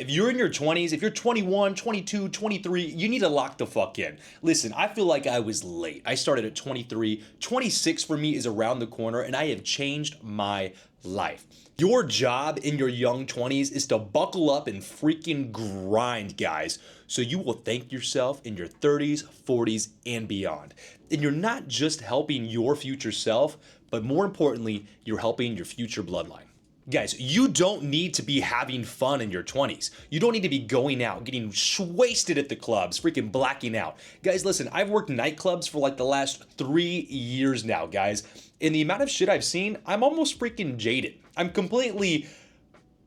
If you're in your 20s, if you're 21, 22, 23, you need to lock the fuck in. Listen, I feel like I was late. I started at 23. 26 for me is around the corner, and I have changed my life. Your job in your young 20s is to buckle up and freaking grind, guys, so you will thank yourself in your 30s, 40s, and beyond. And you're not just helping your future self, but more importantly, you're helping your future bloodline. Guys, you don't need to be having fun in your 20s. You don't need to be going out, getting wasted at the clubs, freaking blacking out. Guys, listen, I've worked nightclubs for like the last 3 years now, guys. And the amount of shit I've seen, I'm almost freaking jaded. I'm completely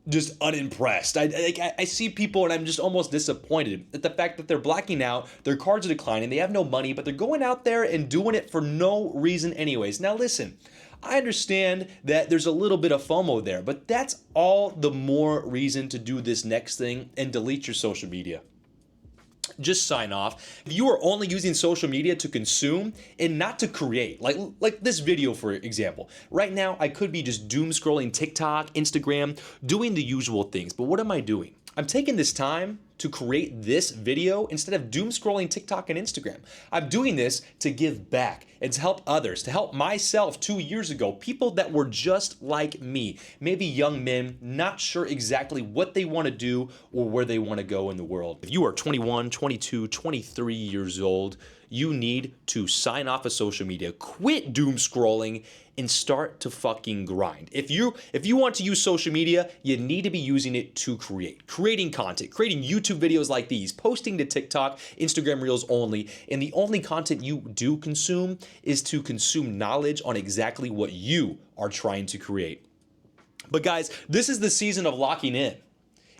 just unimpressed. I see people and I'm just almost disappointed at the fact that they're blacking out, their cards are declining, they have no money, but they're going out there and doing it for no reason anyways. Now listen, I understand that there's a little bit of FOMO there, but that's all the more reason to do this next thing and delete your social media. Just sign off. If you are only using social media to consume and not to create, like this video, for example. Right now, I could be just doom scrolling TikTok, Instagram, doing the usual things, but what am I doing? I'm taking this time to create this video instead of doom scrolling TikTok and Instagram. I'm doing this to give back and to help others, to help myself 2 years ago, people that were just like me, maybe young men, not sure exactly what they want to do or where they want to go in the world. If you are 21, 22, 23 years old, you need to sign off of social media, quit doom scrolling, and start to fucking grind. If you want to use social media, you need to be using it to creating content, creating YouTube videos like these, posting to TikTok, Instagram Reels only, and the only content you do consume is to consume knowledge on exactly what you are trying to create. But guys, this is the season of locking in.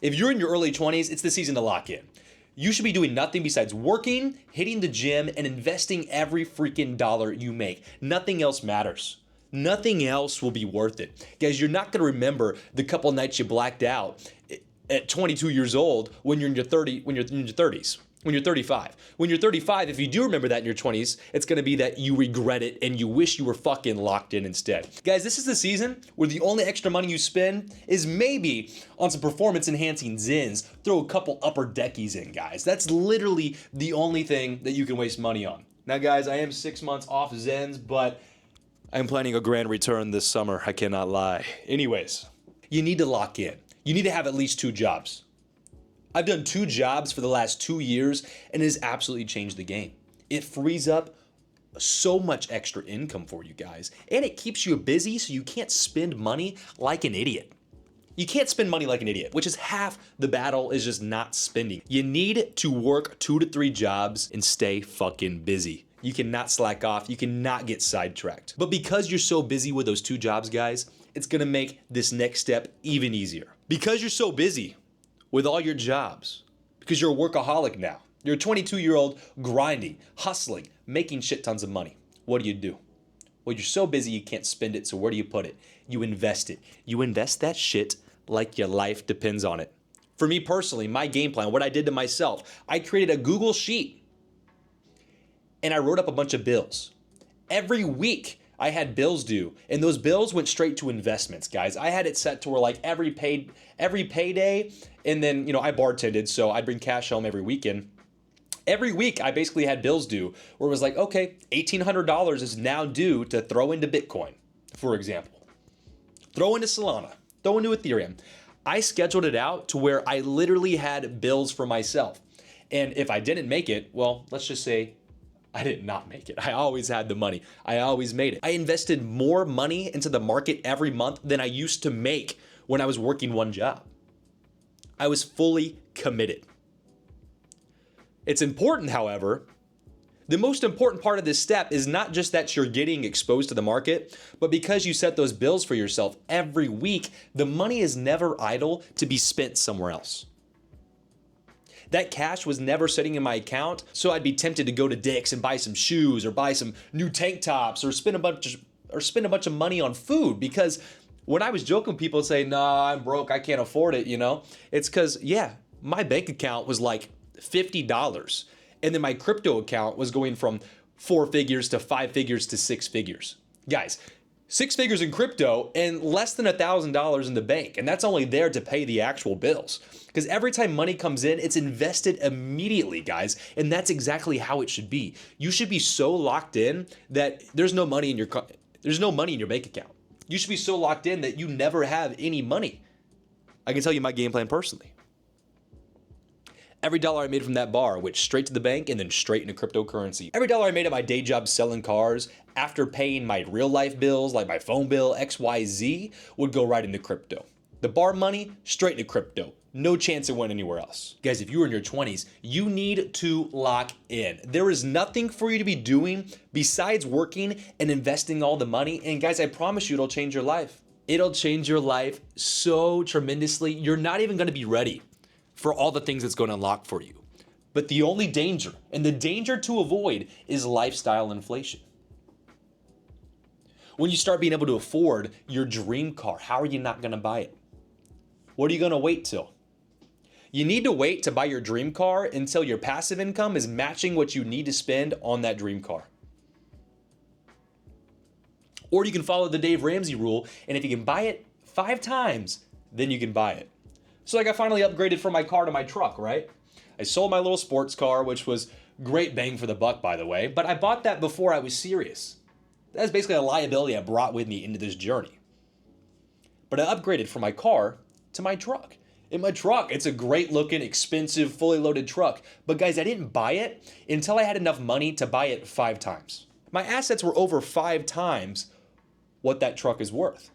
If you're in your early 20s, it's the season to lock in. You should be doing nothing besides working, hitting the gym, and investing every freaking dollar you make. Nothing else matters. Nothing else will be worth it. Guys, you're not gonna remember the couple nights you blacked out at 22 years old when you're in your 30s. When you're 35. When you're 35, if you do remember that in your 20s, it's gonna be that you regret it and you wish you were fucking locked in instead. Guys, this is the season where the only extra money you spend is maybe on some performance enhancing Zins. Throw a couple upper deckies in, guys. That's literally the only thing that you can waste money on. Now, guys, I am 6 months off Zens, but I'm planning a grand return this summer, I cannot lie. Anyways, you need to lock in. You need to have at least 2 jobs. I've done 2 jobs for the last 2 years and it has absolutely changed the game. It frees up so much extra income for you guys and it keeps you busy so you can't spend money like an idiot. You can't spend money like an idiot, which is half the battle, is just not spending. You need to work 2 to 3 jobs and stay fucking busy. You cannot slack off, you cannot get sidetracked. But because you're so busy with those 2 jobs, guys, it's gonna make this next step even easier. Because you're so busy with all your jobs, because you're a workaholic now. You're a 22-year-old grinding, hustling, making shit tons of money. What do? Well, you're so busy you can't spend it, so where do you put it? You invest it. You invest that shit like your life depends on it. For me personally, my game plan, what I did to myself, I created a Google Sheet and I wrote up a bunch of bills. Every week, I had bills due, and those bills went straight to investments, guys. I had it set to where like every payday, and then, I bartended, so I'd bring cash home every weekend. Every week, I basically had bills due, where it was like, okay, $1,800 is now due to throw into Bitcoin, for example. Throw into Solana, throw into Ethereum. I scheduled it out to where I literally had bills for myself. And if I didn't make it, well, let's just say I did not make it. I always had the money. I always made it. I invested more money into the market every month than I used to make when I was working one job. I was fully committed. It's important, however, the most important part of this step is not just that you're getting exposed to the market, but because you set those bills for yourself every week, the money is never idle to be spent somewhere else. That cash was never sitting in my account, so I'd be tempted to go to Dick's and buy some shoes or buy some new tank tops or spend a bunch of money on food, because when I was joking, people would say, "Nah, I'm broke, I can't afford it," It's because, my bank account was like $50, and then my crypto account was going from 4 figures to 5 figures to 6 figures. Guys, six figures in crypto and less than $1,000 in the bank. And that's only there to pay the actual bills. Because every time money comes in, it's invested immediately, guys. And that's exactly how it should be. You should be so locked in that there's no money in your bank account. You should be so locked in that you never have any money. I can tell you my game plan personally. Every dollar I made from that bar went straight to the bank and then straight into cryptocurrency. Every dollar I made at my day job selling cars, after paying my real life bills like my phone bill, XYZ, would go right into crypto. The bar money, straight into crypto. No chance it went anywhere else. Guys, if you're in your 20s, you need to lock in. There is nothing for you to be doing besides working and investing all the money. And guys, I promise you it'll change your life. It'll change your life so tremendously. You're not even gonna be ready for all the things it's going to unlock for you. But the only danger, and the danger to avoid, is lifestyle inflation. When you start being able to afford your dream car, how are you not going to buy it? What are you going to wait till? You need to wait to buy your dream car until your passive income is matching what you need to spend on that dream car. Or you can follow the Dave Ramsey rule, and if you can buy it 5 times, then you can buy it. So like I finally upgraded from my car to my truck, right? I sold my little sports car, which was great bang for the buck, by the way, but I bought that before I was serious. That's basically a liability I brought with me into this journey. But I upgraded from my car to my truck. In my truck, it's a great looking, expensive, fully loaded truck. But guys, I didn't buy it until I had enough money to buy it 5 times. My assets were over 5 times what that truck is worth.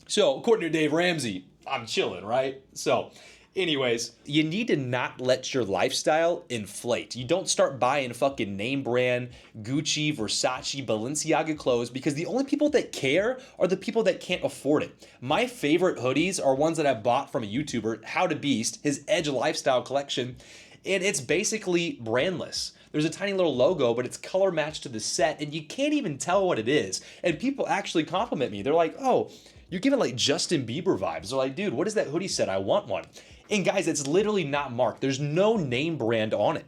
So according to Dave Ramsey, I'm chilling, right? So anyways, you need to not let your lifestyle inflate. You don't start buying fucking name brand Gucci, Versace, Balenciaga clothes because the only people that care are the people that can't afford it. My favorite hoodies are ones that I bought from a YouTuber, How to Beast, his Edge Lifestyle collection, and it's basically brandless. There's a tiny little logo, but it's color matched to the set, and you can't even tell what it is. And people actually compliment me. They're like, oh, you're giving like Justin Bieber vibes. They're like, dude, what is that hoodie set? I want one. And guys, it's literally not marked. There's no name brand on it.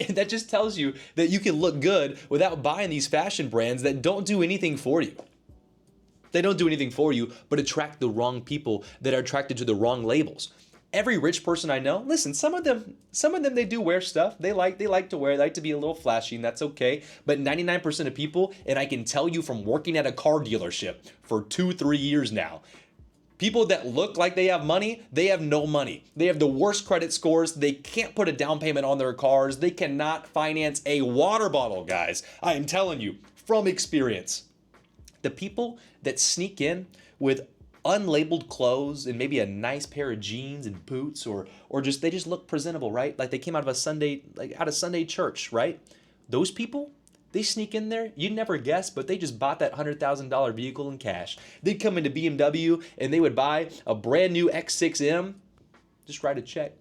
And that just tells you that you can look good without buying these fashion brands that don't do anything for you. They don't do anything for you, but attract the wrong people that are attracted to the wrong labels. Every rich person I know, listen, some of them they do wear stuff. They like to wear, they like to be a little flashy, and that's okay. But 99% of people, and I can tell you from working at a car dealership for 2-3 years now, people that look like they have money, they have no money. They have the worst credit scores. They can't put a down payment on their cars. They cannot finance a water bottle, guys. I am telling you from experience. The people that sneak in with unlabeled clothes and maybe a nice pair of jeans and boots or just they just look presentable, right? Like they came out of Sunday church, right? Those people, they sneak in there, you'd never guess, but they just bought that $100,000 vehicle in cash. They'd come into BMW and they would buy a brand new X6M, just write a check.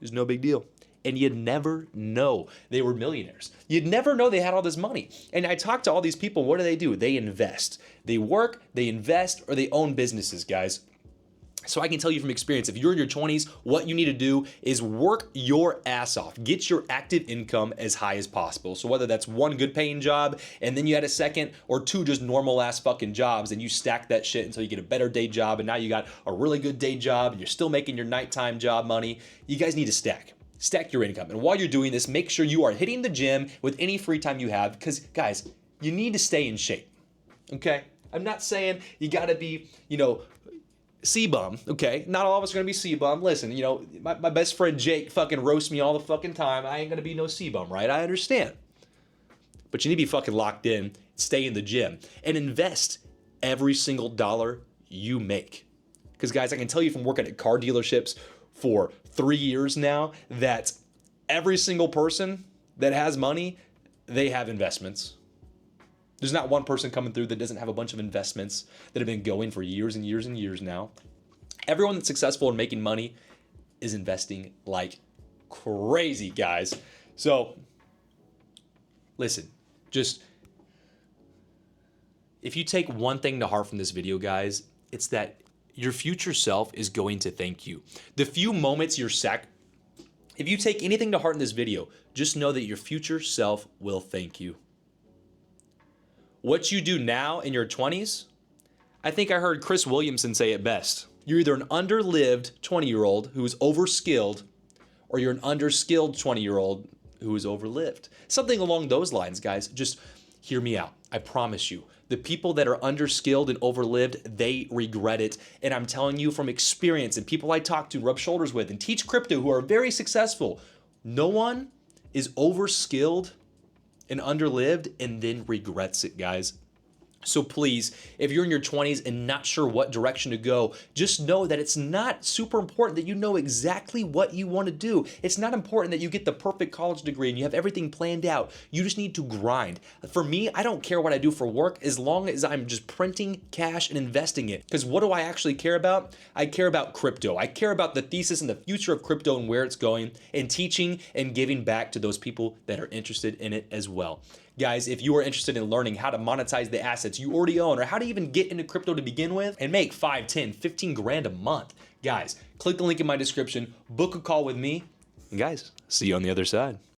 There's no big deal. And you'd never know they were millionaires. You'd never know they had all this money. And I talk to all these people, what do? They invest. They work, they invest, or they own businesses, guys. So I can tell you from experience, if you're in your 20s, what you need to do is work your ass off. Get your active income as high as possible. So whether that's 1 good paying job, and then you had a second, or 2 just normal ass fucking jobs, and you stack that shit until you get a better day job, and now you got a really good day job, and you're still making your nighttime job money. You guys need to stack. Stack your income. And while you're doing this, make sure you are hitting the gym with any free time you have because, guys, you need to stay in shape, okay? I'm not saying you got to be, C-bum, okay? Not all of us are going to be C-bum. Listen, my best friend Jake fucking roasts me all the fucking time. I ain't going to be no C-bum, right? I understand. But you need to be fucking locked in, stay in the gym, and invest every single dollar you make. Because, guys, I can tell you from working at car dealerships for 3 years now that every single person that has money, they have investments. There's not one person coming through that doesn't have a bunch of investments that have been going for years and years and years now. Everyone that's successful in making money is investing like crazy, guys. So listen, just if you take one thing to heart from this video, guys, it's that your future self is going to thank you. The few moments if you take anything to heart in this video, just know that your future self will thank you. What you do now in your 20s, I think I heard Chris Williamson say it best. You're either an underlived 20-year-old who is overskilled, or you're an underskilled 20-year-old who is overlived. Something along those lines, guys. Just hear me out. I promise you. The people that are underskilled and overlived, they regret it. And I'm telling you from experience and people I talk to, rub shoulders with, and teach crypto who are very successful, no one is overskilled and underlived and then regrets it, guys. So please, if you're in your 20s and not sure what direction to go, just know that it's not super important that you know exactly what you want to do. It's not important that you get the perfect college degree and you have everything planned out. You just need to grind. For me, I don't care what I do for work as long as I'm just printing cash and investing it. Because what do I actually care about? I care about crypto. I care about the thesis and the future of crypto and where it's going, and teaching and giving back to those people that are interested in it as well. Guys, if you are interested in learning how to monetize the assets you already own, or how to even get into crypto to begin with and make 5, 10, 15 grand a month, guys, click the link in my description, book a call with me, and guys, see you on the other side.